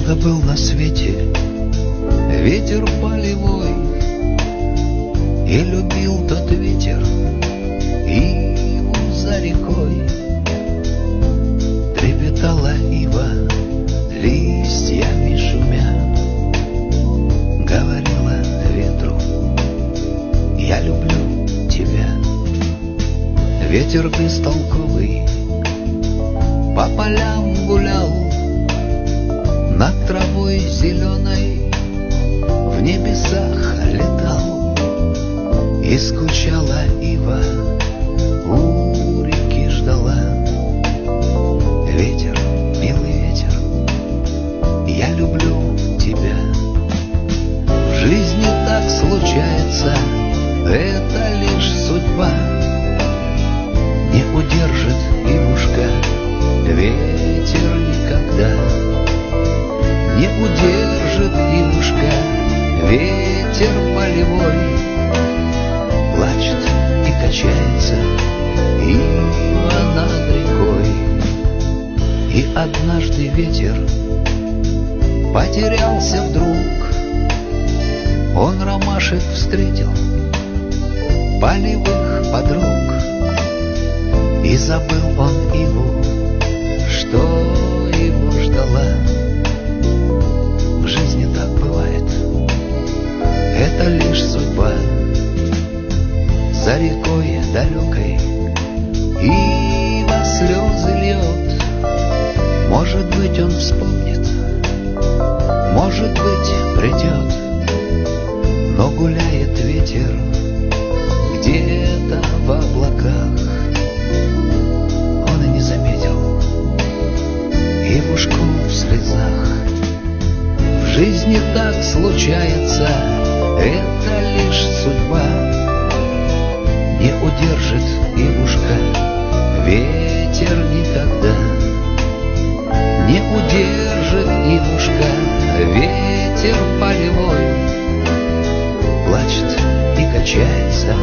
Когда был на свете ветер полевой, и любил тот ветер иву за рекой, трепетала ива листьями шумя, говорила ветру: я люблю тебя. Ветер бестолковый по полям гулял, над травой зеленой в небесах летал, и скучала ива, у реки ждала. Ветер, милый ветер, я люблю тебя. В жизни так случается, это лишь судьба. Не удержит ивушка ветер никогда. Не удержит ивушка ветер полевой. Плачет и качается ива над рекой. И однажды ветер потерялся вдруг. Он ромашек встретил, полевых подруг. И забыл он иву, что его ждала. В жизни так бывает, это лишь судьба. За рекой далекой ива слезы льет. Может быть, он вспомнит, может быть, придет. Но гуляет ветер где-то в облаках. Он и не заметил ивушку в слезах. В жизни так случается, это лишь судьба. Не удержит ивушка ветер никогда. Не удержит ивушка ветер полевой. Плачет и качается